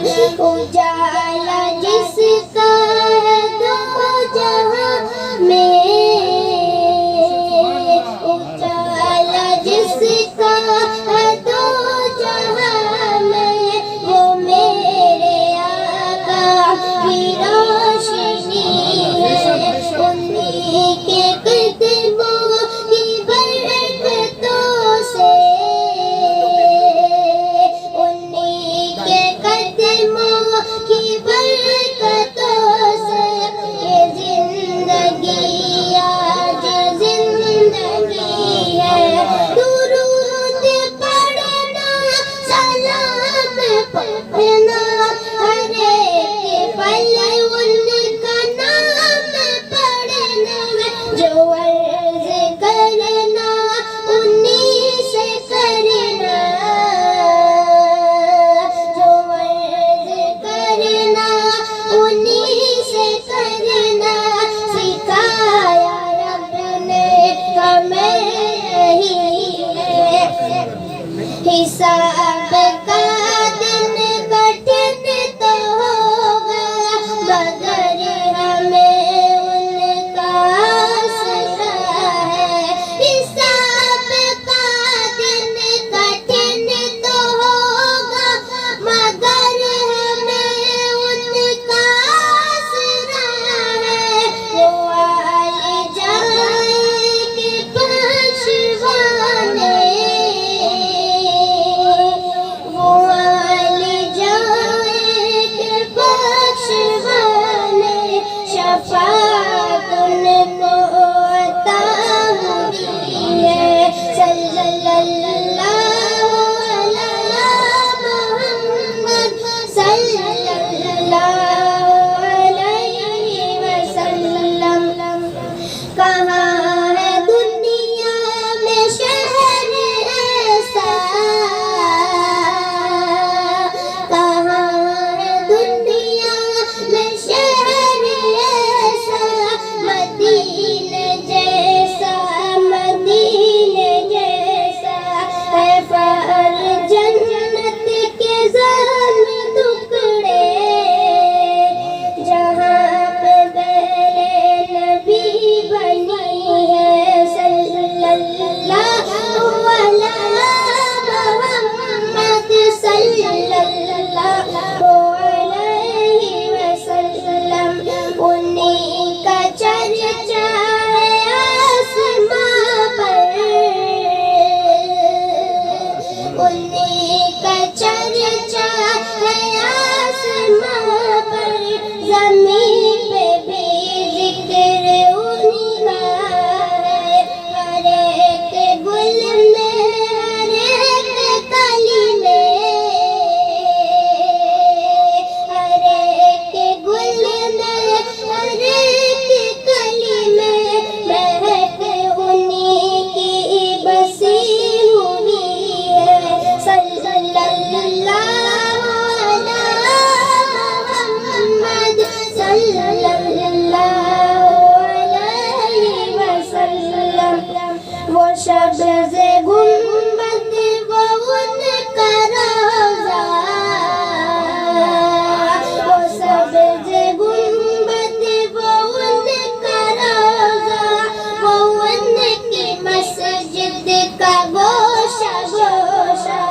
اجالا جس کا ہے دو جہاں میں، اجالا جس کا ہے دو جہاں میں، وہ میرے آقا کی روشنی ہے، انہی کے قدموں کی برکتوں سے، انہی کے قدموں کی برکتوں سے یہ زندگی آج زندگی ہے۔ درود پڑھنا سلام پڑھنا ہر ایک پل ان کا نام پڑھنا، جو عرض کرنا انہی سے کرنا، جو عرض کرنا انہی سے کرنا، سکھایا رب نے ہمیں یہی ہے۔ حساب کا دن کٹھن تو ہوگا، مگر ہمیں ان کا آسرا ہے۔ حساب کا دن کٹھن تو ہوگا، مگر ہمیں ان کا آسرا ہے۔ وہ آئے جائیں گے بخشوانے، وہ آئے جائیں گے بخشوانے، شفاعت ان کو عطا ہوئی ہے۔ صلی اللہ علی محمد، صلی اللہ علیہ وسلم۔ کہاں ہے دنیا میں شہر ایسا، کہاں ہے دنیا میں شہر ایسا، مدینے جیسا، مدینے جیسا ہے فہر جنت کے ذرے ٹکڑے، جہاں پہ میرے نبی بنی ہے۔ صلی اللہ علی محمد، صلی اللہ علیہ وسلم۔ انہی کا چرچا ہے آسماں پر، انہی کا چرچا ہے آسماں پر، زمین پہ بھی ذکر انہی کا ہے۔ ہر ایک گل میں، ہر ایک کلی میں، ہر ایک گل میں، ہر ایک کلی میں مہک انہی کی بسی ہوئی ہے۔ صلی اللہ علی محمد، صلی اللہ علیہ وسلم۔ وہ شب سے گنبد، وہ ان کا روضہ، وہ سب سے گنبد، وہ ان کا روضہ، وہ ان کی مسجد کا گوشہ گوشہ،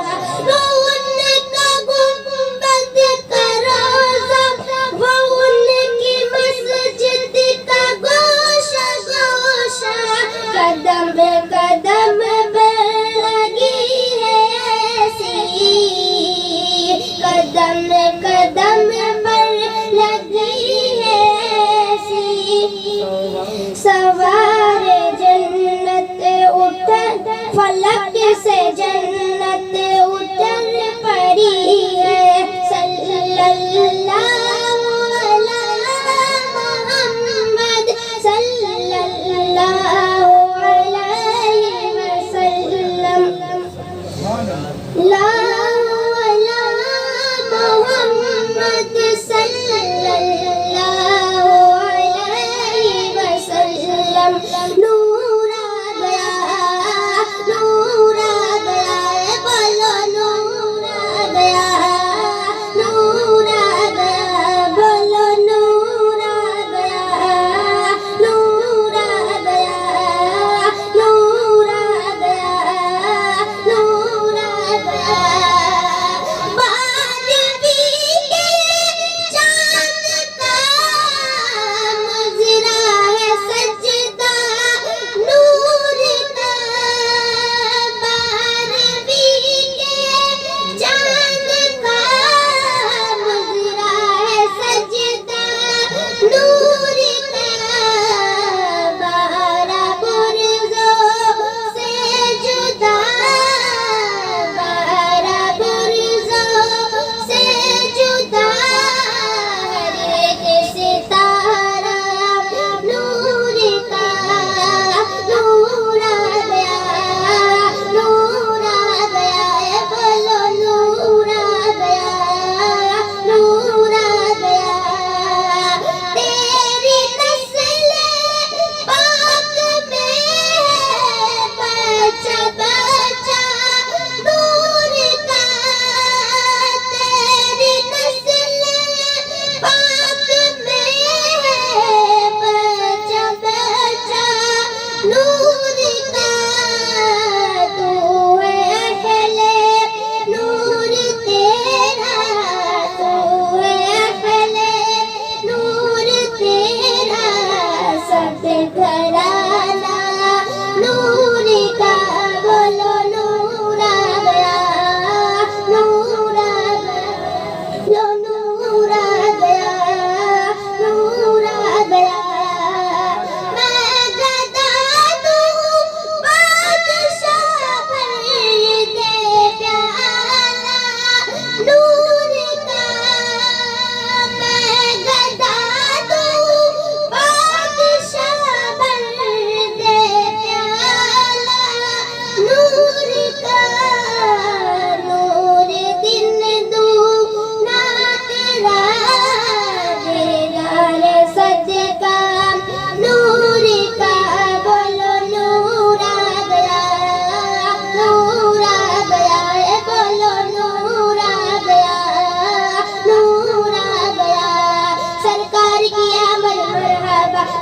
وہ ان کا گنبد کا روضہ، وہ ان کی مسجد کا گوشہ گوشہ، قدم قدم پر لگی ہے ایسی، قدم قدم پر لگی ہے ایسی، سوار جنت اتر فلک سے جنت اتر پڑی ہے۔ صلی اللہ علی محمد، صلی اللہ علیہ وسلم۔ لا علی محمد، صلی اللہ علیہ وسلم۔ نور آ گیا، نور آ گیا، بولو نور آ گیا، نور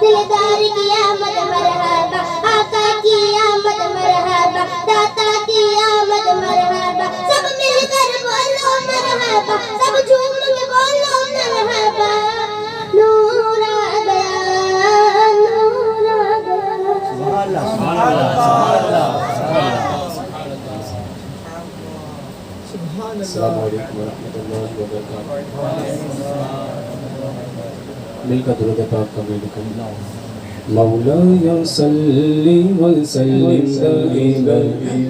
دلدار کی آمد مرحبا آقا کی آمد مرحبا داتا کی آمد مرحبا سب مل کر بولو مرحبا سب جھوم کے بولو مرحبا نور آ گیا نور آ گیا سبحان اللہ السلام علیکم ورحمۃ اللہ وبرکاتہ مل کر درود پاک کا میں لکھوں مولاي صل وسلم دائما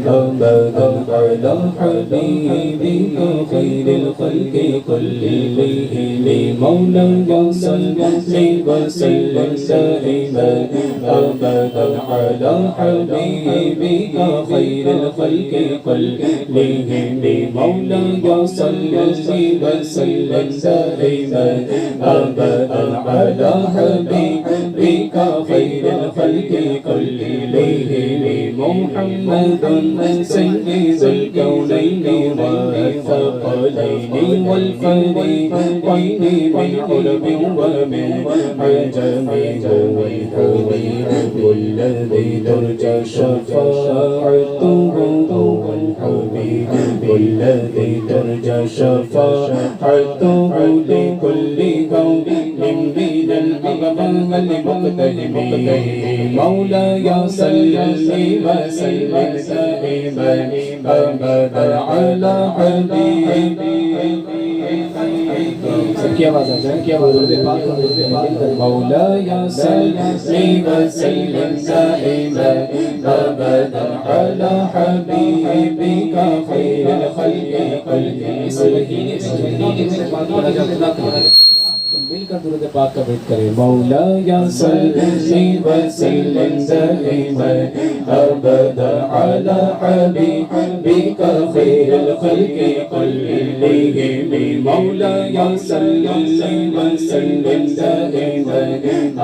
ابدا على حبيبك خير الخلق كلهم مولاي صل وسلم دائما ابدا على حبيبك خير الخلق كلهم مولاي صل وسلم دائما ابدا على حبيبك خير الخلق كلهم محمد سيد الكونين والثقلين والفريقين من عرب ومن عجم هو الحبيب الذي ترجى شفاعته هو الحبيب الذي ترجى شفاعته لكل قوم من الأقبال مقتدم مولاي صل وسلم دائما ابدا على حبيبك مولاي صل وسلم دائما ابدا على حبيبك خير الخلق كلهم مل کر درود پاک کا بیت کریں مولاي صل وسلم دائما ابدا على حبيبك خير الخلق كلهم مولاي صل وسلم دائما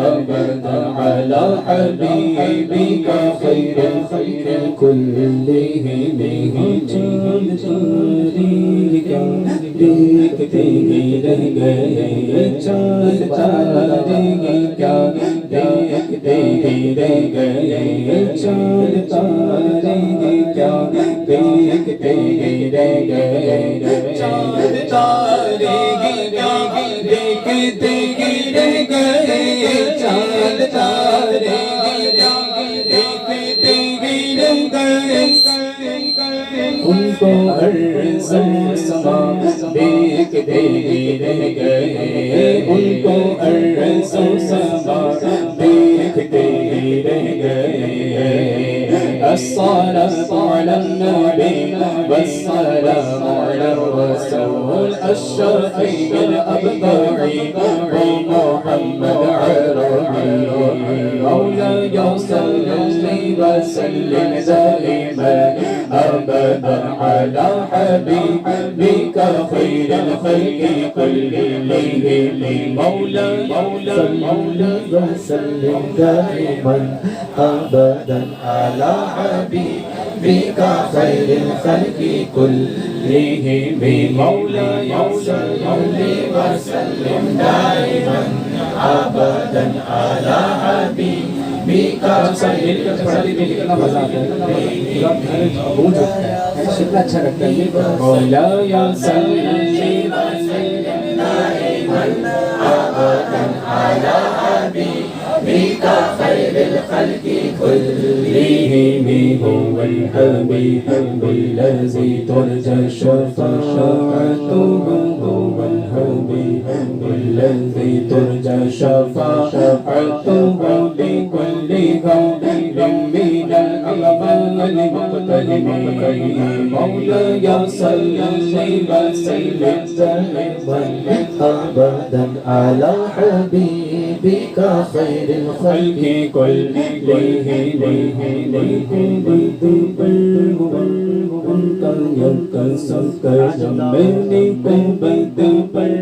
ابدا على حبيبك خير الخلق كلهم دیکھتے ہی رہ گئے چاند تارے کیا دیکھتے ہی رہ گئے چاند تارے کیا دیکھتے ہی رہ گئے چاند تارے کیا دیکھتے ہی رہ گئے چاند تارے کیا دیکھتے ہی رہ گئے ان کو عرض و سما دیکھتے ہی رہ گئے ان کو عرض و سما دیکھتے ہی رہ گئے الصلاة على النبي والسلام على الرسول الشفيع الأبدع محمد عربي مولاي صل وسلم دائما أبدا على حبيبك خير الخلق كلهم مولاي وسلم دائما أبدا على حبيبك خير الخلق كلهم مولاي صل وسلم دائما أبدا على حبيبك خير کتنا اچھا لگتا ہے مولاي صل وسلم دائما ابدا على حبيبك خير الخلق كلهم هو الحبيب الذي ترجى شفاعته هو الحبيب الذي ترجى شفاعته لكل قوم من الأقبال مقتدم مولاي صل وسلم دائما أبدا على حبيبك خير الخلق كلهم ان کا یک سب میں نے کو بد پر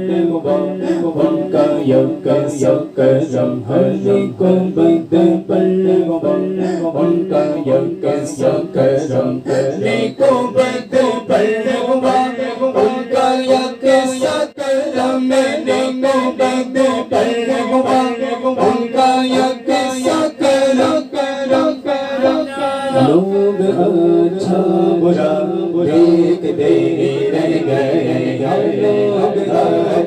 ان کا یک سب ہر کو بد پر ان کا یک سب کو بد پر ان کا یک سب میں نے کو بد پر ان کا یک دیکھتے ہی رہ گئے لوگ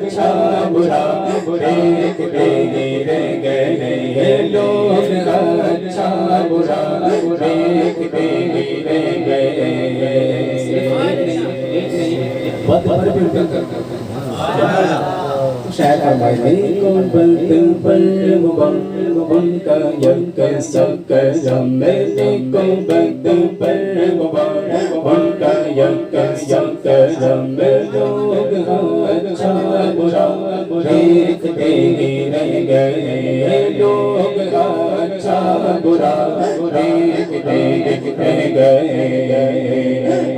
اچھا برا دیکھتے ہی رہ گئے لوگ اچھا برا دیکھتے ہی رہ گئے شاید فرمائے کو بلتن پر ان کا یک کرم میرے کو بلتن پر ان کا یک کرم لوگ اچھا برا دیکھتے ہی رہ گئے لوگ اچھا برا دیکھتے ہی رہ گئے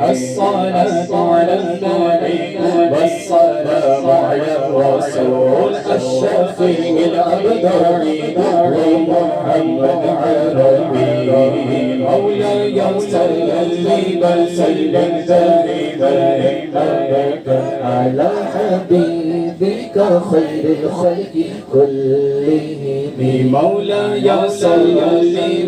الصلاة على النبي والسلام على الرسول الشفيع الأبدعي ومحمد عربي مولاي صل وسلم دائما على حبيبك خير الخلق كلهم مولاي صل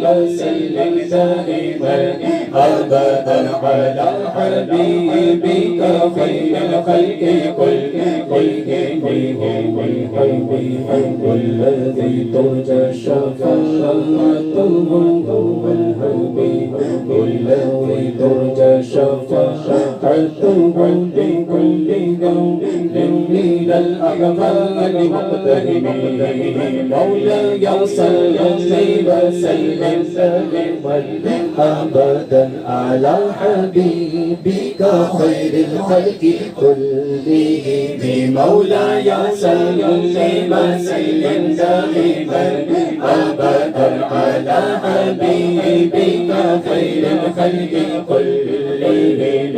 وسلم دائما أبدا على حبيبك خير الخلق كلهم الذي ترجى شفاعته هو الحبيب الذي ترجى شفاعته بكل يوم من الأعمال مقتربين مولاي صل وسلم أبدا على حبيبك خير الخلق كلهم مولاي صل وسلم دائما أبدا على حبيبك خير الخلق كلهم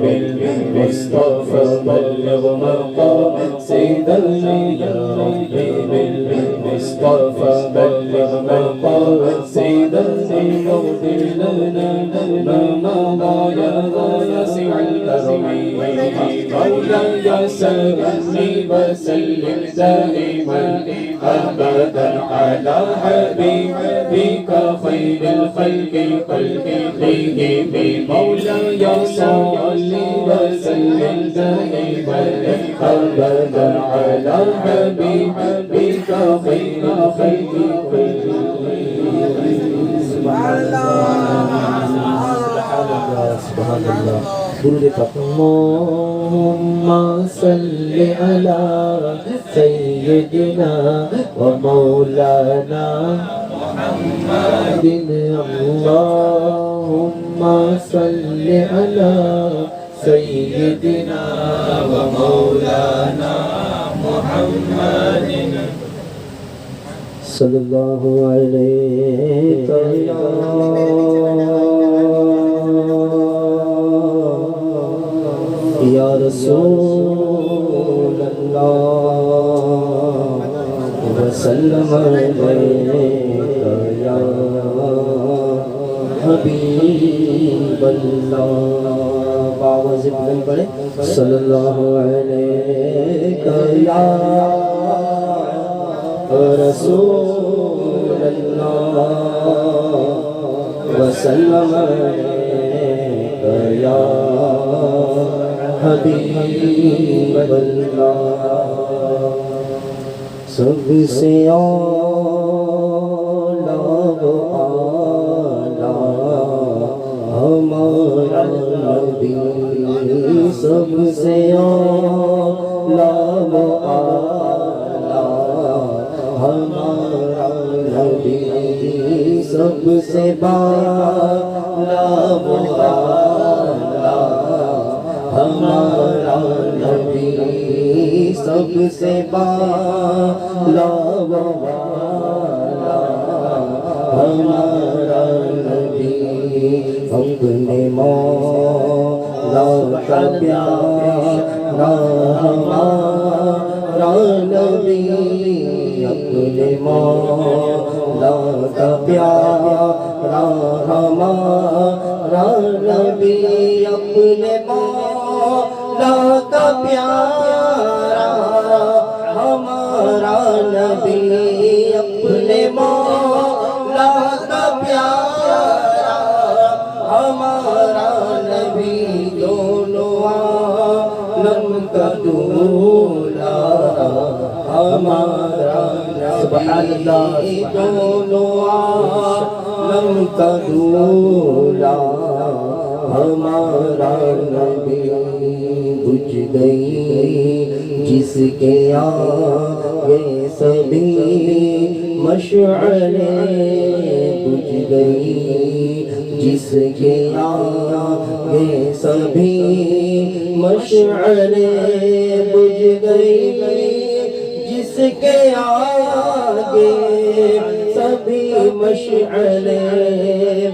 بالمصطفى بلغ مقام سيدنا يا ربي بالمصطفى بلغ مقام سيدنا واغفر لنا ما مضى يا واسع الكرم مولاي صل وسلم دائما أبدا على حبيبك خير الخلق كلهم مولاي صل وسلم دائما أبدا على حبيبك خير الخلق كلهم سبحان الله درود پاک اللهم صل على سيدنا ومولانا محمد اللهم صل على سيدنا ومولانا محمد صلى الله عليه یا رسول اللہ وسلم علیک یا حبیب اللہ باوز ابن پڑھے صلی اللہ علیک یا رسول اللہ وسلم علیک یا حبیب اللہ سب سے اعلیٰ و اعلیٰ ہمارا نبی سب سے اعلیٰ و اعلیٰ ہمارا نبی سب سے بالا و اعلیٰ ہمارا نبی سب سے بالا و اعلیٰ ہمارا نبی اپنے مولا کا پیارا ہمارا نبی اپنے مولا کا پیارا ہمارا نبی اپنے مولا کا پیارا ہمارا نبی اپنے مولا کا پیارا ہمارا نبی کا دولا ہمارا سبحان اللہ دونوں عالم کا دولا ہمارا نبی بجھ گئی جس کے آگے سبھی مشعلیں بجھ گئی جس کے آگے سبھی مشعلیں بجھ گئی جس کے آگے سبھی مشعلیں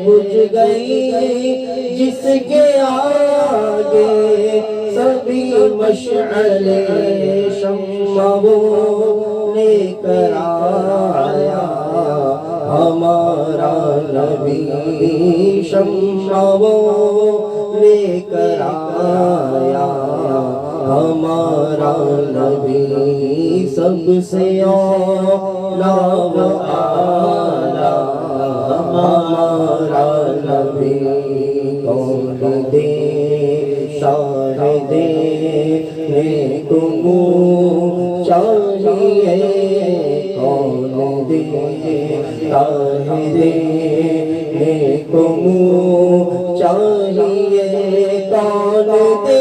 بجھ گئی جس کے آگے سبھی مشعلیں شمع وہ لے کر آیا ہمارا نبی شمع وہ لے کر آیا ہمارا نبی سب سے اعلیٰ و اعلیٰ ہمارا نبی کون دے شاہد نیک منہ چاہیے کون دے شاہد نیک منہ چاہیے کون دے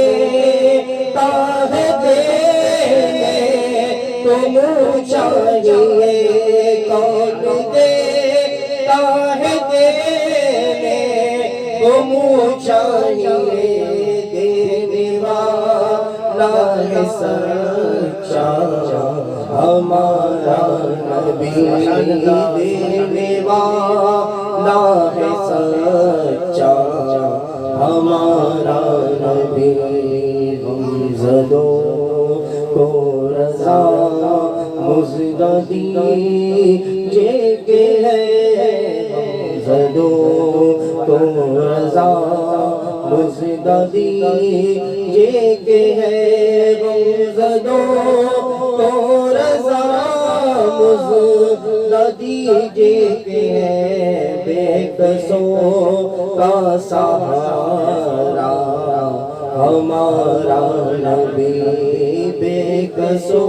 چاہیے کون دیتا ہے دینے کو منہ چاہیے دینے والا ہے سچا ہمارا نبی دینے والا ہے سچا ہمارا نبی ہم زدوں کو رضا مزددی جے کے ہے زدوں کو رضا مزددی جے کے ہے زدوں کو رضا مزددی جے کے ہے بے کسوں کا سہارا ہمارا نبی بے کسوں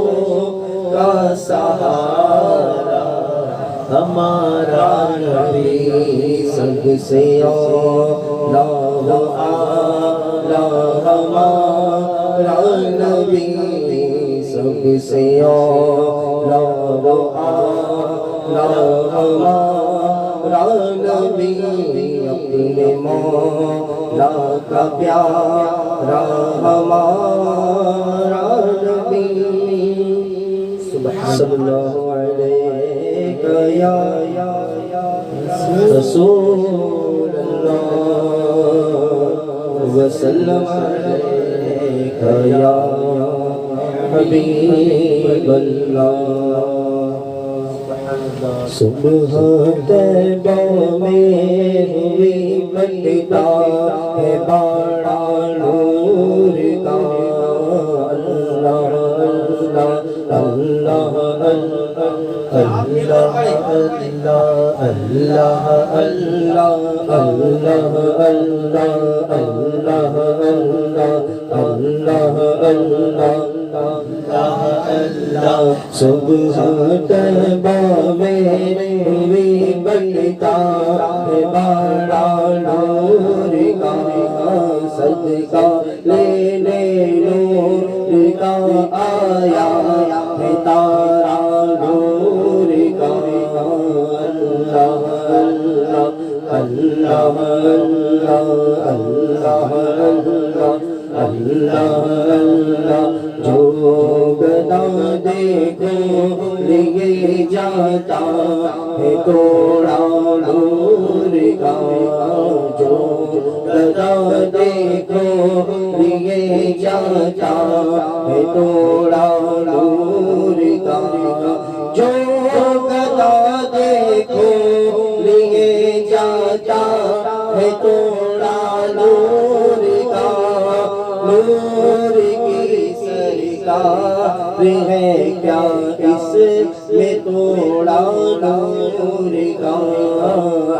کا سہارا ہمارا نبی سب سے اعلیٰ و اعلیٰ ہمارا نبی سب سے اعلیٰ و اعلیٰ ہمارا نبی اپنے مولا کا پیارا ہمارا نبی صلی اللہ علیہ یا رسول اللہ وسلم علیہ یا حبیب اللہ صبح طیبہ میں ہوئی بلدا ہے بڑا نور کا اللہ اللہ اللہ اللہ اللہ اللہ اللہ اللہ صبح طیبہ میں ہوئی بلدا ہے بڑا نور کا صدقہ لینے نور کا آیا ہے تارا نور کا اللہ اللہ اللہ اللہ اللہ جو گدا دیکھو لیے جاتا ہے توڑا نور کا جو گدا دیکھو لیے جاتا ہے توڑا نور کا جو گدا دیکھو لیے جاتا ہے توڑا نور کا نور کی سرکار ہے کیا اس میں توڑا نور کا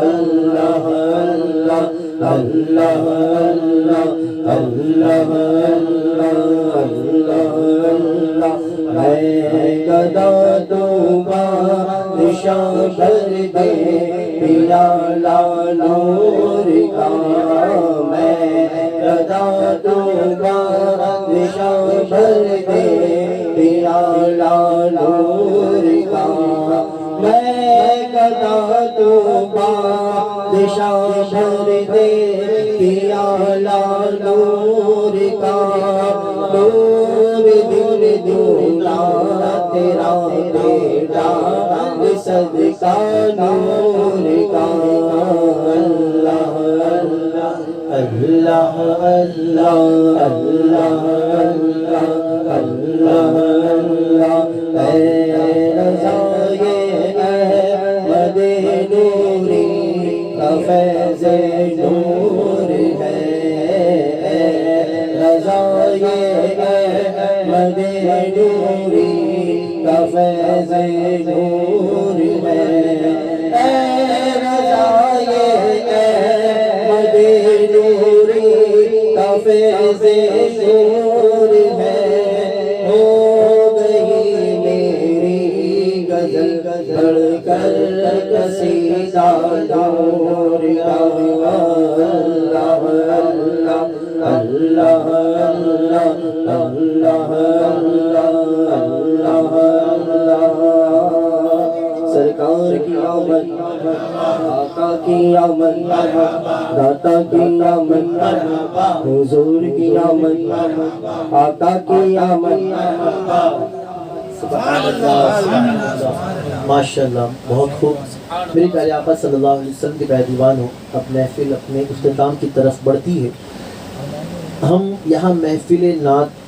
اللہ اللہ اللہ اللہ اللہ اللہ میں گدا تو بادشاہ بھر دے پیالہ نور کا میں گدا تو بادشاہ بھر دے پیالہ نور کا میں گدا تو بادشاہ بھر دے پیالہ نور کا نور دل دولا تیرا بیٹا صدقہ نور کا اللہ اللہ اللہ اللہ اللہ اللہ اللہ اے رضائے احمد نوری کا فیض نور ہے رضائے احمد نوری کا فیض نور ہے رضائے احمد نوری کا فیض نور ہے ہو گئی میری غزل پڑھ کر قصیدہ نور کا اللہ اللہ اللہ اللہ اللہ اللہ سرکار کی آمد آقا کی آمد داتا کی آمد حضور کی آمد آقا کی آمد سبحان اللہ ماشاءاللہ بہت خوب میرے پیارے آقا صلی اللہ علیہ وسلم کے پیارے دیوان ہو اب محفل اپنے اختتام کی طرف بڑھتی ہے ہم یہاں محفل نعت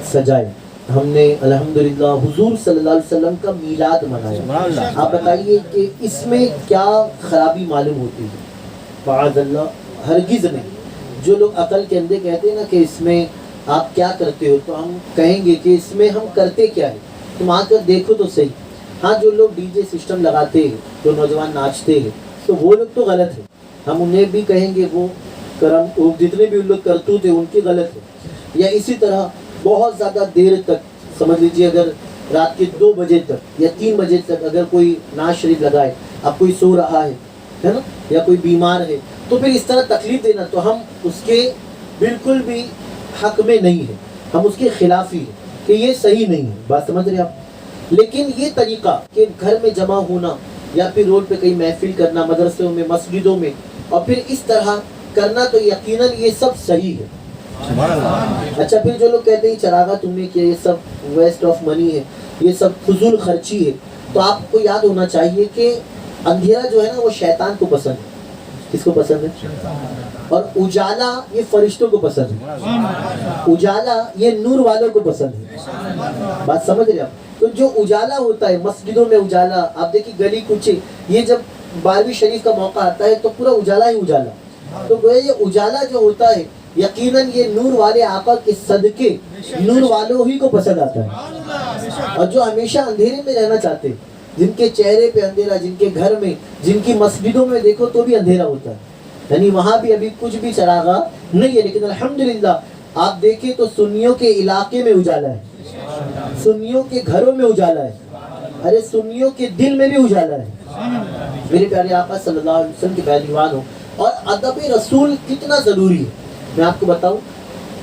سجائے ہم نے الحمدللہ حضور صلی اللہ علیہ وسلم کا میلاد منایا آپ بتائیے کہ اس میں کیا خرابی معلوم ہوتی ہے معاذ اللہ ہرگز نہیں جو لوگ عقل کے اندھے کہتے ہیں نا کہ اس میں آپ کیا کرتے ہو تو ہم کہیں گے کہ اس میں ہم کرتے کیا ہے تم آ کر دیکھو تو صحیح ہاں جو لوگ ڈی جے سسٹم لگاتے ہیں جو نوجوان ناچتے ہیں تو وہ لوگ تو غلط ہے ہم انہیں بھی کہیں گے وہ کرم جتنے بھی ان لوگ کرتوت ہیں ان کی غلط ہے یا اسی طرح بہت زیادہ دیر تک سمجھ لیجیے اگر رات کے 2 بجے تک یا 3 بجے تک اگر کوئی نعت شریف لگائے اب کوئی سو رہا ہے نا یا کوئی بیمار ہے تو پھر اس طرح تکلیف دینا تو ہم اس کے بالکل بھی حق میں نہیں ہے ہم اس کے خلاف ہی ہیں کہ یہ صحیح نہیں ہے بات سمجھ رہے آپ لیکن یہ طریقہ کہ گھر میں جمع ہونا یا پھر روڈ پہ کہیں محفل کرنا مدرسوں میں مسجدوں میں اور پھر اس طرح کرنا تو یقیناً یہ سب صحیح ہے اچھا پھر جو لوگ کہتے ہیں چراغا تم نے کیا یہ سب ویسٹ آف منی ہے یہ سب فضول خرچی ہے تو آپ کو یاد ہونا چاہیے کہ اندھیرا جو ہے نا وہ شیطان کو پسند ہے کس کو پسند ہے اور اجالا یہ فرشتوں کو پسند ہے اجالا یہ نور والوں کو پسند ہے بات سمجھ رہے آپ تو جو اجالا ہوتا ہے مسجدوں میں اجالا آپ دیکھیں گلی کوچے یہ جب 12ویں شریف کا موقع آتا ہے تو پورا اجالا ہی اجالا تو گویا یہ اجالا جو ہوتا ہے یقیناً یہ نور والے آقا کے صدقے نور والوں ہی کو پسند آتا ہے اور جو ہمیشہ اندھیرے میں رہنا چاہتے ہیں جن کے چہرے پہ اندھیرا جن کے گھر میں جن کی مسجدوں میں دیکھو تو بھی اندھیرا ہوتا ہے یعنی وہاں بھی ابھی کچھ بھی چراغا نہیں ہے لیکن الحمدللہ آپ دیکھیں تو سنیوں کے علاقے میں اجالا ہے سنیوں کے گھروں میں اجالا ہے ارے سنیوں کے دل میں بھی اجالا ہے میرے پیارے آقا صلی اللہ علیہ وسلم کے پہلوان ہو اور ادب رسول کتنا ضروری ہے میں آپ کو بتاؤں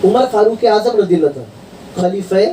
عمر فاروق اعظم رضی اللہ عنہ خلیفہ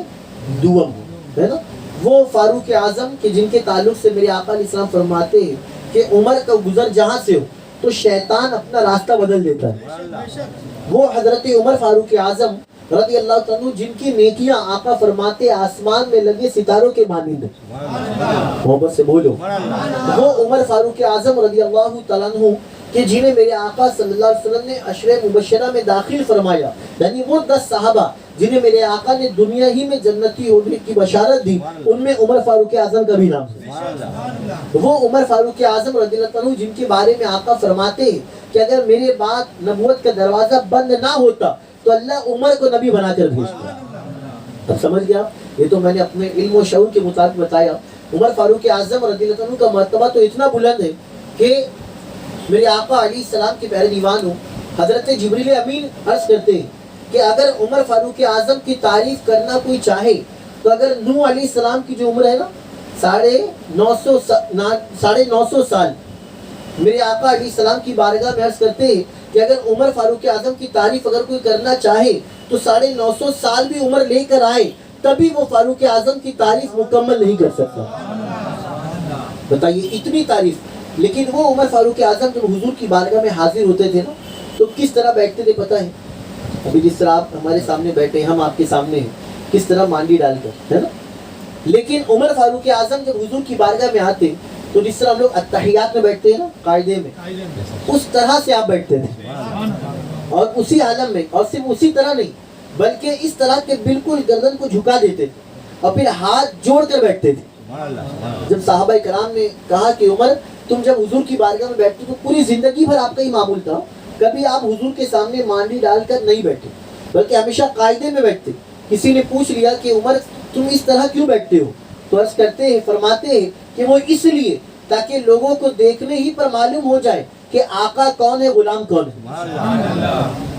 دوم ہے نا وہ فاروق اعظم کہ جن کے تعلق سے میرے آقا علیہ السلام فرماتے ہیں کہ عمر کا گزر جہاں سے ہو تو شیطان اپنا راستہ بدل دیتا ہے وہ حضرت عمر فاروق اعظم رضی اللہ عنہ جن کی نیکیاں آقا فرماتے آسمان میں لگے ستاروں کے مانند محبت سے بولو وہ عمر فاروق اعظم رضی اللہ تعالیٰ عنہ کہ جنہیں میرے آقا صلی اللہ علیہ وسلم نے عشرہ مبشرہ میں داخل فرمایا یعنی وہ 10 صحابہ جنہیں میرے آقا نے دنیا ہی میں جنتی ہونے کی بشارت دی ان میں عمر فاروق اعظم کا بھی نام ہے وہ عمر فاروق اعظم رضی اللہ عنہ جن کے بارے میں آقا فرماتے ہیں کہ اگر میرے بعد نبوت کا دروازہ بند نہ ہوتا تو اللہ عمر کو نبی بنا کر بھیجتا اب سمجھ گیا یہ تو میں نے اپنے علم و شعور کے مطابق بتایا عمر فاروق اعظم رضی اللہ عنہ کا مرتبہ تو اتنا بلند ہے کہ میرے آقا علیہ السلام کے پیارے دیوان ہوں حضرت جبریل امین عرض کرتے ہیں کہ اگر عمر فاروق اعظم کی تعریف کرنا کوئی چاہے تو اگر نوح علیہ السلام کی جو عمر ہے نا 950 سال، میرے آقا علیہ السلام کی بارگاہ میں عرض کرتے ہیں کہ اگر عمر فاروق اعظم کی تعریف اگر کوئی کرنا چاہے تو 950 سال بھی عمر لے کر آئے تبھی وہ فاروق اعظم کی تعریف مکمل نہیں کر سکتا. بتائیے اتنی تعریف. لیکن وہ عمر فاروق اعظم جب حضور کی بارگاہ میں حاضر ہوتے تھے نا تو کس طرح بیٹھتے تھے پتہ ہے؟ ابھی جس طرح آپ ہمارے سامنے بیٹھے ہیں، ہم آپ کے سامنے ہیں، کس طرح مانڈی ڈال کر، ہے نا. لیکن عمر فاروق اعظم جب حضور کی بارگاہ میں آتے تو جس طرح ہم لوگ اتحیات میں بیٹھتے ہیں نا قاعدے میں، اس طرح سے آپ بیٹھتے تھے اور اسی عالم میں. اور صرف اسی طرح نہیں بلکہ اس طرح کے بالکل گردن کو جھکا دیتے تھے اور پھر ہاتھ جوڑ کر بیٹھتے تھے. جب صحابہ کرام نے کہا کہ عمر تم جب حضور کی بارگاہ میں بیٹھتے تو پوری زندگی بھر آپ کا ہی معمول تھا، کبھی آپ حضور کے سامنے مانڈی ڈال کر نہیں بیٹھے بلکہ ہمیشہ قاعدے میں بیٹھتے. کسی نے پوچھ لیا کہ عمر تم اس طرح کیوں بیٹھتے ہو؟ تو عرض کرتے ہیں، فرماتے ہیں کہ وہ اس لیے تاکہ لوگوں کو دیکھنے ہی پر معلوم ہو جائے کہ آقا کون ہے، غلام کون ہے.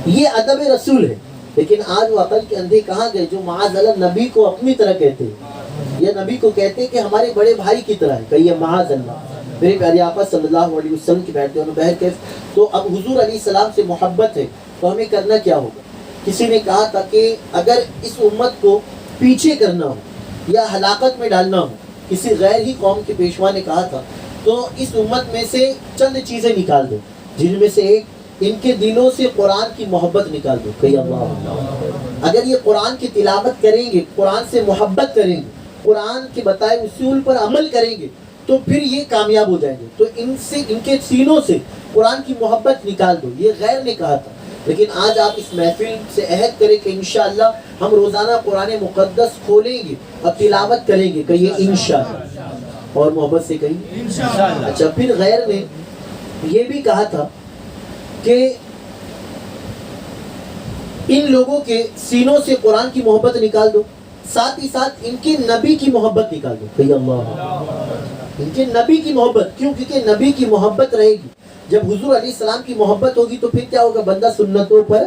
یہ ادب رسول ہے. لیکن آج وہ عقل کے اندھے کہاں گئے جو معاذ اللہ نبی کو اپنی طرح کہتے ہیں، یا نبی کو کہتے ہیں کہ ہمارے بڑے بھائی کی طرح ہے. کہیے معاذ اللہ. میرے پیارے آقا صلی اللہ علیہ وسلم کی بیٹھتے ہیں بہر کیف. تو اب حضور علیہ السلام سے محبت ہے تو ہمیں کرنا کیا ہوگا؟ کسی نے کہا تھا کہ اگر اس امت کو پیچھے کرنا ہو یا ہلاکت میں ڈالنا ہو، کسی غیر ہی قوم کے پیشوا نے کہا تھا، تو اس امت میں سے چند چیزیں نکال دو، جن میں سے ایک ان کے دلوں سے قرآن کی محبت نکال دو. کہیے اللہ. اگر یہ قرآن کی تلاوت کریں گے، قرآن سے محبت کریں گے، قرآن کے بتائے اصول پر عمل کریں گے تو پھر یہ کامیاب ہو جائیں گے. تو ان کے سینوں سے قرآن کی محبت نکال دو. یہ غیر نے کہا تھا. لیکن آج آپ اس محفل سے عہد کریں کہ انشاءاللہ ہم روزانہ قرآن مقدس کھولیں گے اور تلاوت کریں گے. کہیے انشاءاللہ. اور محبت سے کہیے انشاءاللہ. اچھا، پھر غیر نے یہ بھی کہا تھا کہ ان لوگوں کے سینوں سے قرآن کی محبت نکال دو، ساتھ ہی ساتھ ان کے نبی کی محبت نکال دو. کہیے اللہ. ان کے نبی کی محبت. کیوں؟ کیونکہ نبی کی محبت رہے گی. جب حضور علیہ السلام کی محبت ہوگی تو پھر کیا ہوگا؟ بندہ سنتوں پر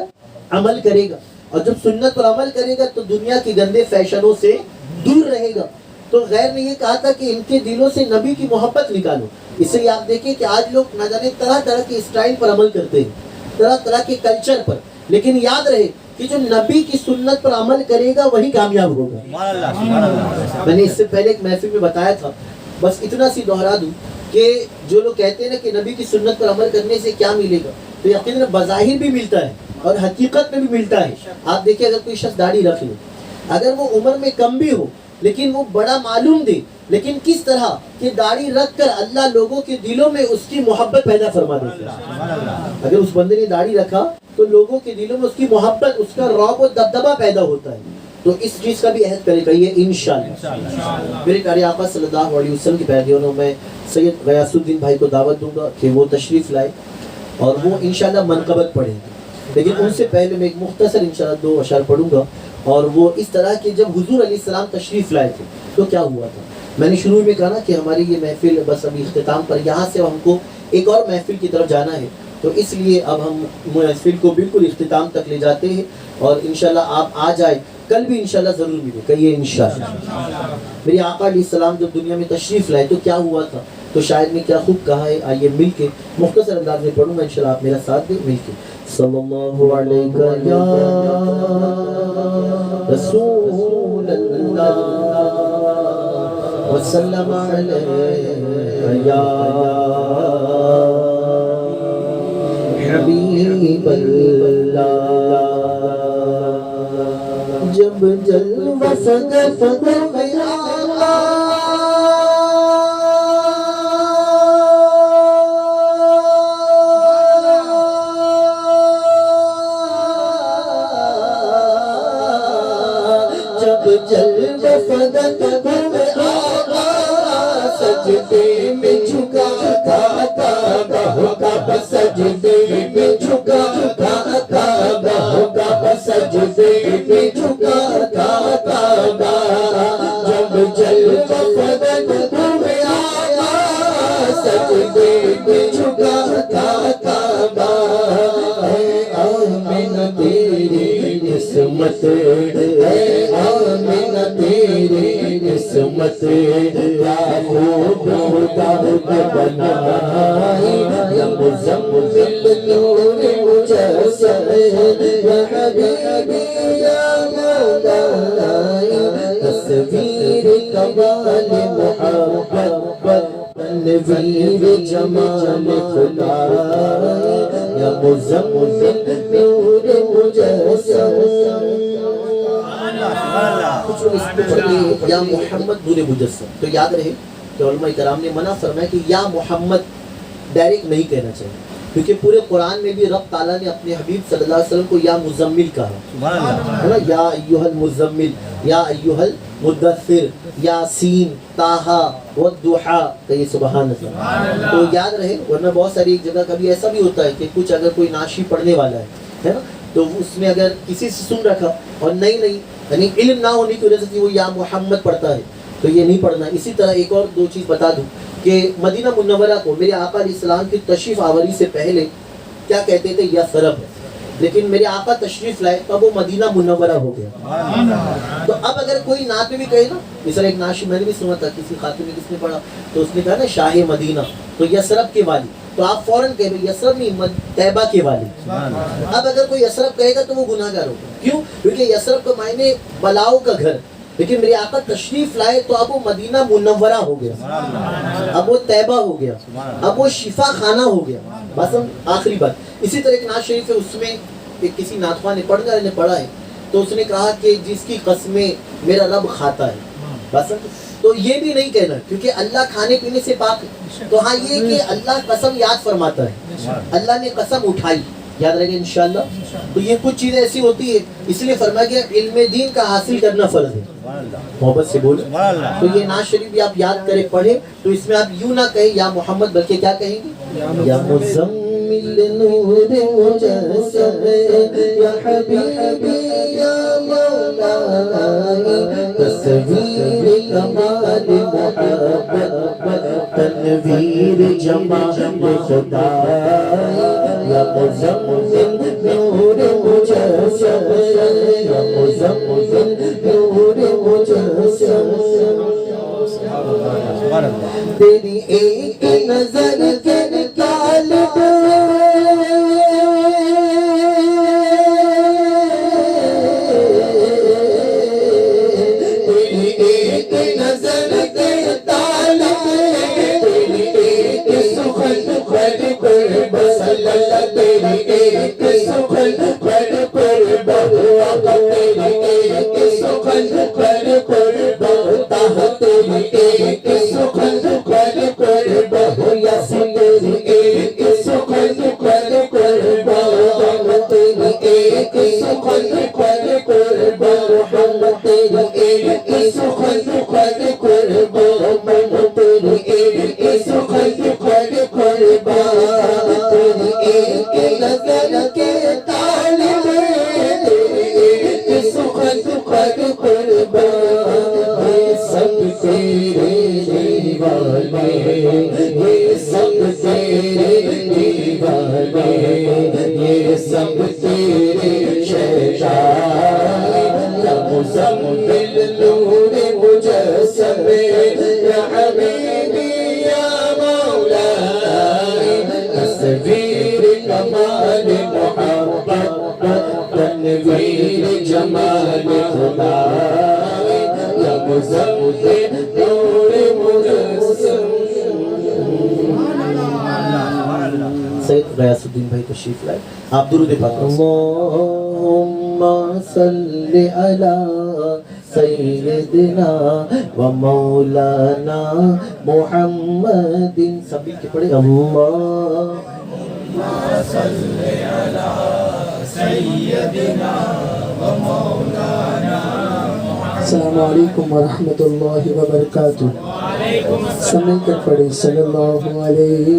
عمل کرے گا، اور جب سنت پر عمل کرے گا تو دنیا کے گندے فیشنوں سے دور رہے گا. تو غیر نے یہ کہا تھا کہ ان کے دلوں سے نبی کی محبت نکالو. اس لیے آپ دیکھیں کہ آج لوگ نہ جانے طرح طرح کے اسٹائل پر عمل کرتے ہیں، طرح طرح کے کلچر پر. لیکن یاد رہے کہ جو نبی کی سنت پر عمل کرے گا وہی کامیاب ہوگا. میں نے اس سے پہلے ایک محفل میں بتایا تھا، بس اتنا سی دہرا دوں کہ جو لوگ کہتے ہیں نا کہ نبی کی سنت پر عمل کرنے سے کیا ملے گا، تو یقیناً بظاہر بھی ملتا ہے اور حقیقت میں بھی ملتا ہے. آپ دیکھیں اگر کوئی شخص داڑھی رکھ لے، اگر وہ عمر میں کم بھی ہو لیکن وہ بڑا معلوم دے، لیکن کس طرح کہ داڑھی رکھ کر اللہ لوگوں کے دلوں میں اس کی محبت پیدا فرما دیتا ہے. اگر اس بندے نے داڑھی رکھا تو لوگوں کے دلوں میں اس کی محبت، اس کا رعب و دبدبہ پیدا ہوتا ہے. تو اس چیز کا بھی عہد کرے. کہیے انشاءاللہ. میرے پیارے آقا صلی اللہ علیہ وسلم کی پیرویوں میں سید غیاث الدین بھائی کو دعوت دوں گا کہ وہ تشریف لائے اور وہ انشاءاللہ منقبت پڑھیں گے. لیکن ان سے پہلے میں ایک مختصر انشاءاللہ 2 اشعار پڑھوں گا. اور وہ اس طرح کہ جب حضور علیہ السلام تشریف لائے تھے تو کیا ہوا تھا. میں نے شروع میں کہا نا کہ ہماری یہ محفل بس ابھی اختتام پر، یہاں سے ہم کو ایک اور محفل کی طرف جانا ہے، تو اس لیے اب ہم محفل کو بالکل اختتام تک لے جاتے ہیں. اور انشاءاللہ آپ آ جائیں، کل بھی انشاءاللہ ضرور ملے. کہیے انشاءاللہ. میرے آقا علیہ السلام جب دنیا میں تشریف لائے تو کیا ہوا تھا، تو شاعر نے کیا خوب کہا ہے. آئیے مل کے مختصر انداز میں پڑھوں گا انشاءاللہ، آپ میرا ساتھ دیں مل کے. صلی اللہ علیہ یا رسول اللہ وسلم علیہ یا حبیب اللہ. جب جلوہ صدف میں آقا جلوہ صدف میں آقا سجدے میں جھکا تھا کعبہ کا، سجدے میں جھکا تھا کعبہ کا، سجدے میں جھکا تھا کعبہ. جب جلوہ صدف میں آقا سجدے میں جھکا تھا کعبہ. اے آمینہ تیری قسمت، اے آمینہ تیری عظمت یا خوب خدا نے بنائی یا مزمل نور مجسم یا حبیبی یا مولائی تصویر کمال محبت تنویر جمال خدائی یا مزمل نور مجسم کچھ لوگ اس پہ پڑھتے ہیں یا محمد نور مجسم. تو یاد رہے کہ علماء کرام نے منع فرمایا کہ یا محمد ڈائریکٹ نہیں کہنا چاہیے، کیونکہ پورے قرآن میں بھی رب تعالیٰ نے اپنے حبیب صلی اللہ علیہ وسلم کو یا مزمل کہا ہے نا، یا ایھا المزمل، یا ایھا المدثر، یاسین، طٰہٰ والضحیٰ، کہیے سبحان اللہ. تو یاد رہے، ورنہ بہت ساری ایک جگہ کبھی ایسا بھی ہوتا ہے کہ کچھ اگر کوئی ناشی پڑھنے والا ہے نا، تو اس میں اگر کسی سے سن رکھا اور نہیں یعنی علم نہ ہونے کی وجہ سے کہ وہ یا محمد پڑھتا ہے تو یہ نہیں پڑھنا. اسی طرح ایک اور دو چیز بتا دوں کہ مدینہ منورہ کو میرے آقا علیہ السلام کی تشریف آوری سے پہلے کیا کہتے تھے؟ یثرب. لیکن میرے آقا تشریف لائے تو اب وہ مدینہ منورہ ہو گیا. تو اب اگر کوئی نعت میں بھی کہے نا، اس طرح ایک نعت میں نے بھی سنا تھا کسی خاتون نے کس نے پڑھا تو اس نے کہا نا شاہ مدینہ، تو یثرب کے والی، تو آپ فوراً کہے یثرب نہیں، طیبہ کے والی. اب اگر کوئی یثرب کہے گا تو وہ گناہ گار ہوگا. کیوں؟ کیونکہ یثرب کا معنی بلاؤں کا گھر، لیکن میرے آقا تشریف لائے تو اب وہ مدینہ منورہ ہو گیا، اب وہ طیبہ ہو گیا، اب وہ شفا خانہ ہو گیا. بس آخری بات، اسی طرح ایک نعت شریف ہے، اس میں ایک کسی نعتخواں نے پڑھا ہے تو اس نے کہا کہ جس کی قسمیں میرا رب کھاتا ہے. بس تو یہ بھی نہیں کہنا کیونکہ اللہ کھانے پینے سے پاک ہے. تو ہاں یہ کہ اللہ قسم یاد فرماتا ہے، اللہ نے قسم اٹھائی، یاد رہے گا انشاءاللہ. تو یہ کچھ چیزیں ایسی ہوتی ہے، اس لیے فرمایا گیا علم دین کا حاصل کرنا فرض ہے. محبت سے بولے. تو یہ نعت شریف بھی آپ یاد کریں پڑھیں، تو اس میں آپ یوں نہ کہیں یا محمد، بلکہ کیا کہیں گے؟ یا مزمل نور مجسم یا حبیبی یا مولائی تصویر کمال محبت تنویر جمال خدائی یا مزمل نور مجسم یا مزمل نور مجسم. تیری ایک نظر کے طالب تیری ایک نظر کے طالب تیری ایک سخن خیر قرب صلی اللہ تیری ایک سخن خیر قرب آقا تیری ایک سخن خیر قرب طٰہٰ تیری ایک سخن خیر قرب یاسین تیری ایک سخن خیر قرب تیری ایک سخن خیر قرب محمد تیری ایک سخن خیر قرب محمد تیری ایک سخن خیر قرب تیری ایک نظر کے طالب تیری ایک سخن خیر قرب یہ سب تیرے دیوانے یہ سب تیرے دیوانے یہ سب تیرے شہنشاہ یا مزمل نور مجسم یا حبیبی یا مولائی تصویر کمال محبت تنویر جمال خدائی یا مزمل نور مجسم. سید غیاث الدین بھائی تشریف لائے، آپ درود پاک. اللہم صلی علی سیدنا و مولانا محمد. سب مل کے پڑھے. اللہم صلی علی سیدنا و مولانا. السلام علیکم ورحمۃ اللہ وبرکاتہ. سب مل کر پڑھے صلی اللہ علیہ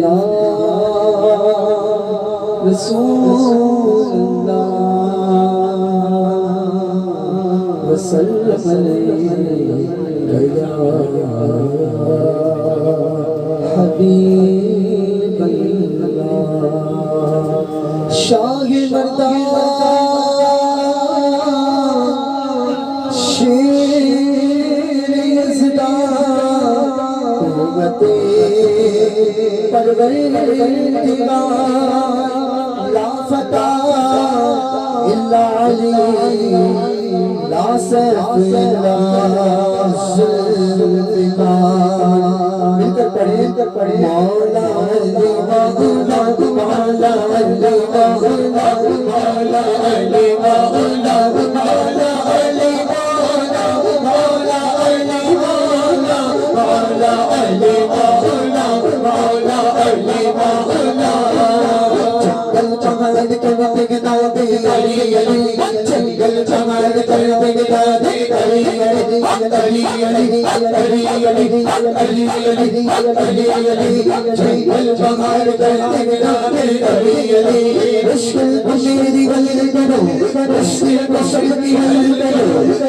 یا رسول اللہ وسلم علیہ یا حبیب اللہ. شاہ مردان شیر بندگان لا فتح الا علی لا سیف الا ذوالفقار مل کر پڑھیں مولا علی مولا مولا علی مولا مولا علی مولا مولا علی مولا مولا علی مولا مولا علی مولا مولا علی مولا جنگل چمر کر بگنا دے علی علی جنگل چمر کر بگنا دے علی علی علی علی علی علی علی علی علی علی جنگل چمر کر بگنا دے علی علی مشکل میری حل کرو مشکل مشکل حل کرو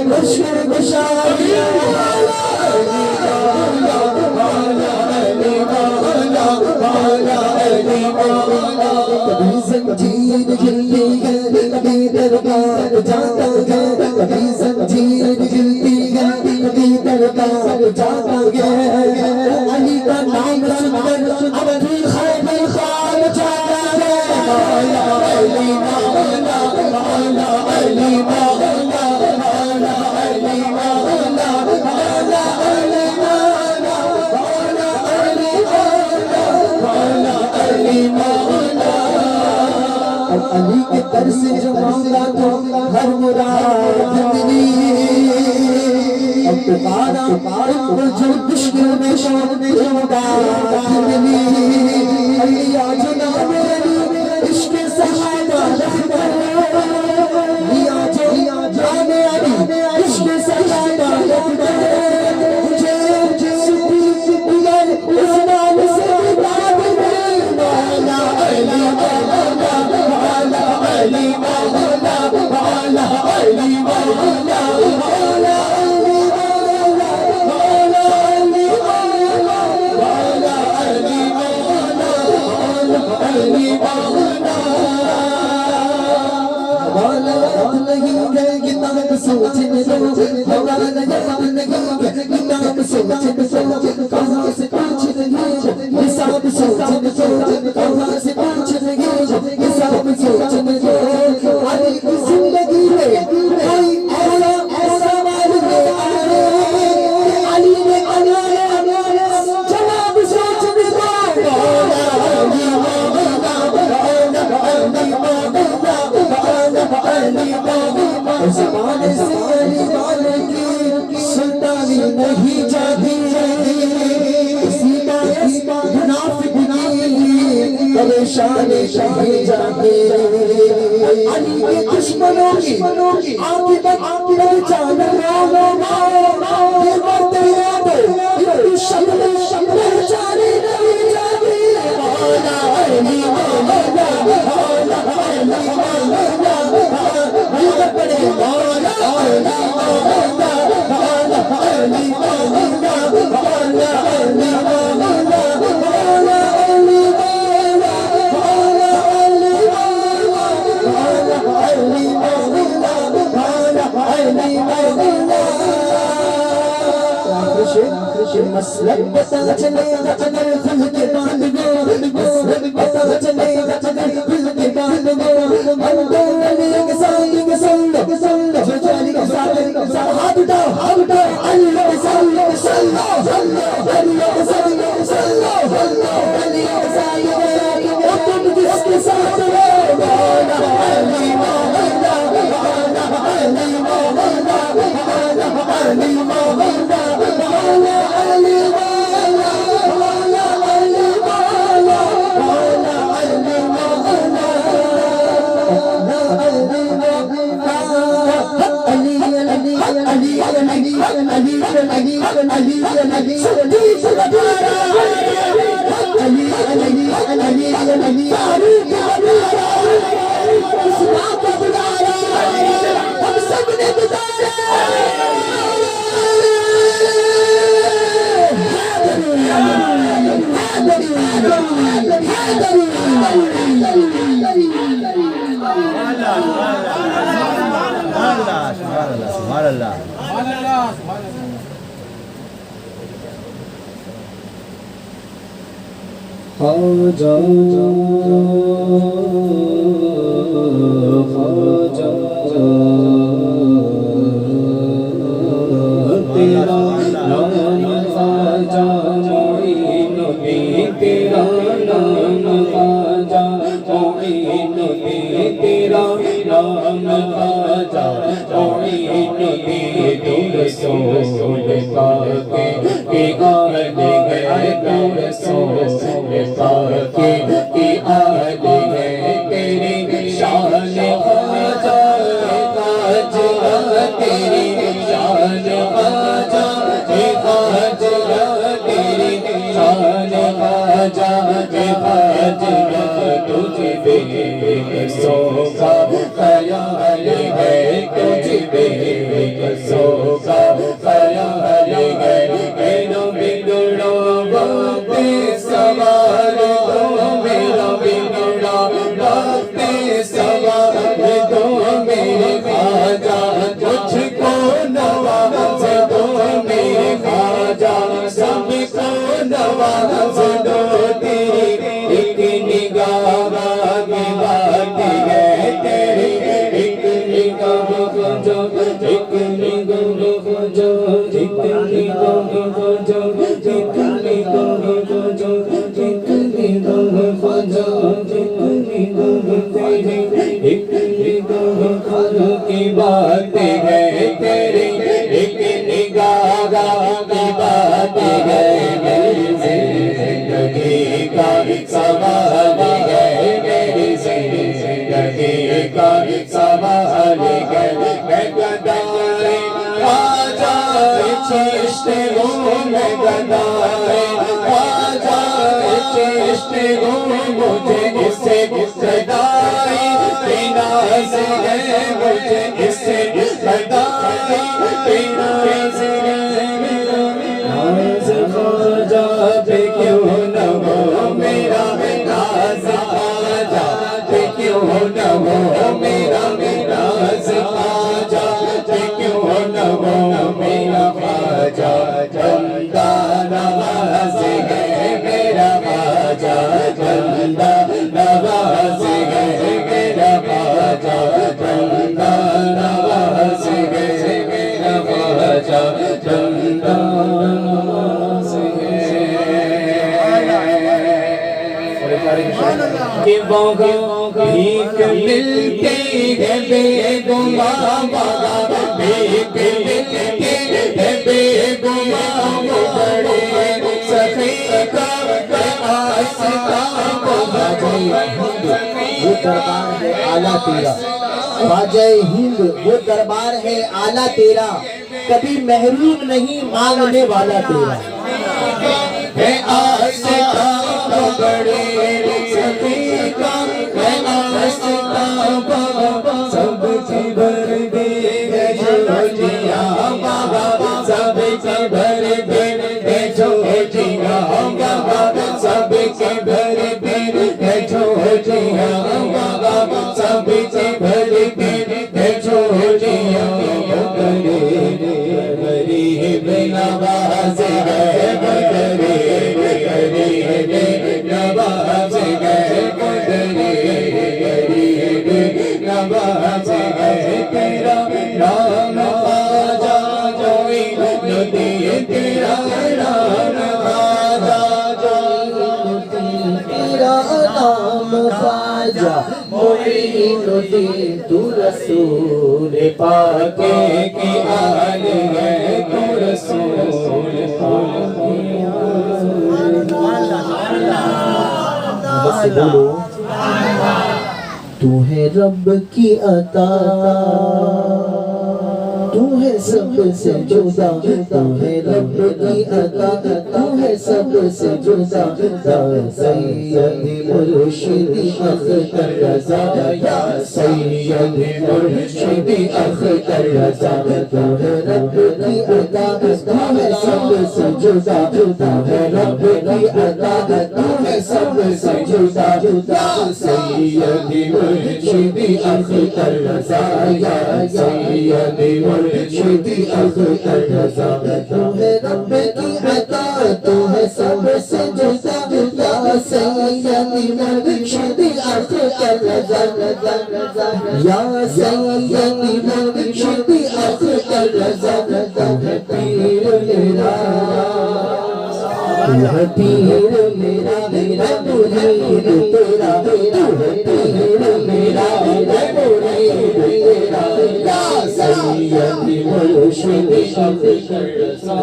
مشکل مشاعری کبھی زنجیر جلتی ہے کبھی دربار جاتا ہے کبھی زنجیر جلتی ہے کبھی دربار جاتا ہے علی کا نام سن کر اپنی خیبر خار جاتا ہے مولا علی مولا مولا علی مولا مولا علی مولا مولا علی مولا مولا علی مولا مولا علی مولا اب علی کے در سے جو مانگا تو ہر مراد ملی اب پکارا کو جو مشکل میں شان میں ملی علی آج نام علی عشق صحابہ رکھتا لیا جو نام علی عشق صحابہ رکھتا مجھے صدیق بلال اس نام سے بات میں مولا علی مولا مولا علی مولا مولا علی مولا مولا علی مولا مولا علی مولا مولا علی مولا علی مولا مولا نہیں ہے کتاب سوچنے دو مولا یاد نہیں ہے کتاب سوچنے دو کہاں سے پوچھ رہی حساب سوچنے دو کہاں سے پوچھ رہی حساب سوچنے دو علی کی زندگی میں کوئی ایسا معلوم آئے علی نے جواب سوچنے دو مولا علی مولا مولا علی مولا علی مولا زمانے سے علی والے کی سلطانی نہیں جاتی اسی کا منافق نہیں پریشانی نہیں جاتی علی کے دشمنوں کی عاقبت پہچانا یہ مرتے یاد شکل پہچانی نہیں جاتی مولا علی مولا مولا علی مولا پڑے مولا علی مولا مولا علی مولا مولا علی مولا مولا علی مولا مولا علی مولا مولا علی مولا مسلک پتہ چلے گا اگر خل کے باندھ گو مسلک پتہ چلے گا اگر خل کے باندھ گو علی کے ساتھ جو علی کے ساتھ ہاتھ اٹھاؤ علی کے ساتھ علی کے ساتھ علی کے ساتھ تم جس کے ساتھ مولا علی مولا مولا علی مولا مولا علی مولا مولا علی مولا مولا علی مولا مولا علی مولا علی علی علی علی علی علی علی علی صدیق دوبارہ علی علی علی علی اس بات کو بلایا ہم سب نے گزارا سبحان اللہ خواجہ خواجہ تیرا نام خواجہ معین الدین تیرا نام خواجہ معین الدین تیرا نام خواجہ معین الدین تو رسول پاک کی آل ہے تو رسول پاک کی آل ہے تیری شان خواجہ خواجہ تیری شان خواجہ خواجہ تیری شان خواجہ خواجہ تجھ بے سو کا خیال ہے تجھ بے سو کا خیال ہے میرا بگڑا وقت سوال تو میرا بگڑا وقت سوال تو میرے خواجہ تجھ کو نواز دو میرے خواجہ سب کو نواز دو تیری ایک نگاہ کی بات ہے تیری ایک نگاہ خواجہ ایک نگاہ خواجہ ایک نگاہ خواجہ ایک نگاہ خواجہ ایک نگاہ خواجہ ایک نگاہ تیری ایک نگاہ خواجہ کی بات ہے تیری ایک نگاہ کی بات ہے میری زندگی کا سوال ہے میری زندگی کا سوال ہے میں گدائے خواجہ چشت ہوں میں گدائے خواجہ چشت ہوں مجھے اس سے گدائی ناز ہے مجھے اس سے گدائی ناز ہے ناز خواجہ پہ کیوں نہ ہو میرا ناز خواجہ پہ کیوں نہ ہو میرا ناز خواجہ پہ کیوں نہ ہو میرا خواجہ بندہ نواز ہے میرا خواجہ بندہ نواز ہے میرا خواجہ بندہ نواز ہے میرا خواجہ بندہ نواز ہے کہ وہاں بھیک ملتی ہے بے گماں وہاں بھیک ملتی ہے بے گماں بڑے سخی کا آستا وہ دربار ہے اعلیٰ تیرا خواجہ ہند وہ دربار ہے اعلیٰ تیرا کبھی محروم نہیں مانگنے والا تیرا ہے آستا بڑے سخی کا ہے آستا بابا سب کی بھر دی ہے جھولیاں بابا سب کی بھر دی ہے جھولیاں بابا سب کی بھر دی ہے جھولیاں بابا سب کی بھر دی ہے جھولیاں غریب نواز ہے غریب نواز ہے غریب نواز ہے تیرا نام خواجہ معین الدین تیرا نام خواجہ تیرا نام خواجہ معین الدین تو رسول پاک کی آل ہے تو رسول پاک کی بس بولو تو ہے رب کی عطا تو ہے سب سے جدا تو ہے رب کی عطا تو ہے سب سے جدا سید مرشد اختر رضا یا سید مرشد اختر رضا تو ہے رب کی عطا تو ہے سب سے جدا تو ہے رب کی عطا تو ہے سب سے جدا یا سید مرشد اختر رضا یا سید مرشد اختر رضا تو ہے رب کی عطا تو ہے سب سے جدا یا سید یا سیدی مرشد اختر رضا تو ہے پیر میرا تو ہے پیر میرا میرا مرید تیرا تو ہے پیر میرا میرا مرید تیرا یا سیدی مرشد اختر رضا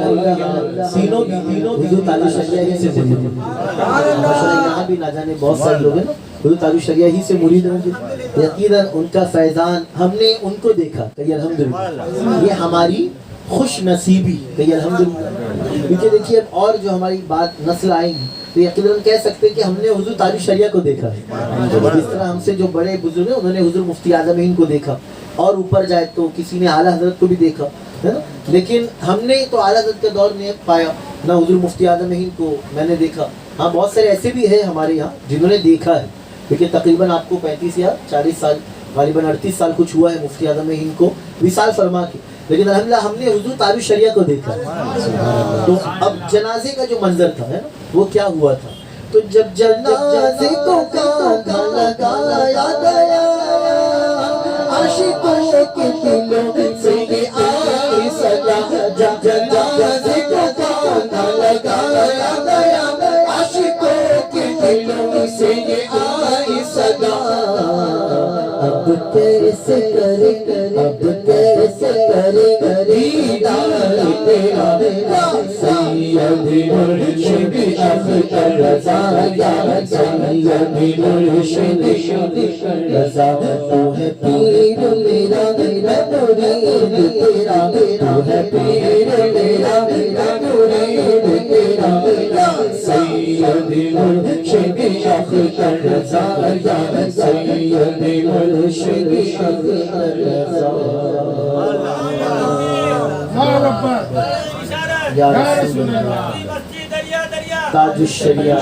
تینوں حضور تاج الشریعہ ہی سے مرید ہیں ماشاءاللہ یہاں بھی نہ جانے بہت سارے لوگ ہیں نا حضور تاج الشریعہ ہی سے مرید ہوں گے یقیناً ان کا فیضان ہم نے ان کو دیکھا کہیے الحمدللہ یہ ہماری خوش نصیبی کہیے الحمدللہ کیونکہ دیکھیے اب اور جو ہماری بات نسل آئیں گی تو یقیناً کہہ سکتے ہیں کہ ہم نے حضور تاج الشریعہ کو دیکھا ہے جس طرح ہم سے جو بڑے بزرگ ہیں انہوں نے حضور مفتی اعظم ہند کو دیکھا اور اوپر جائے تو کسی نے اعلیٰ حضرت کو بھی دیکھا ہے نا لیکن ہم نے تو اعلیٰ حضرت کے دور میں پایا نہ حضور مفتی اعظم ہند کو میں نے دیکھا ہاں بہت سارے ایسے بھی ہیں ہمارے یہاں جنہوں نے دیکھا ہے لیکن تقریباً آپ کو 35 یا 40 سال غالباً 38 سال کچھ ہوا ہے مفتی اعظم ہند کو وصال فرما کے لیکن الحمدللہ ہم نے حضور تاج الشریعہ کو دیکھا تو اب جنازے کا جو منظر تھا ہے نا وہ کیا ہوا تھا تو جب جنازے کو کاندھا لگایا گیا عاشقوں کے دلوں سے یہ آئی صدا جب جنازے کو کاندھا لگایا گیا عاشقوں کے دلوں سے یہ آئی صدا اب کیسے کرے دیدار تیرا سیدی مرشد اختر رضا یا سیدی مرشد رضا تو ہے پیر میرا میرا مرید تیرا تو ہے پیر میرا میرا مرید تیرا یا سیدی مرشد اختر رضا یا سیدی مرشد اختر رضا یا رسول اللہ تاج الشریعہ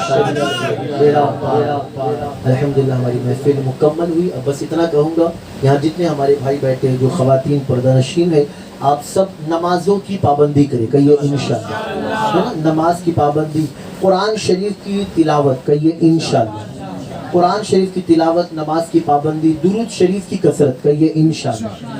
الحمدللہ ہماری محفل مکمل ہوئی اب بس اتنا کہوں گا یہاں جتنے ہمارے بھائی بیٹھے ہیں جو خواتین پردہ نشین ہے آپ سب نمازوں کی پابندی کریں کہیے انشاءاللہ نماز کی پابندی قرآن شریف کی تلاوت کہیے انشاءاللہ قرآن شریف کی تلاوت نماز کی پابندی درود شریف کی کثرت کہیے انشاءاللہ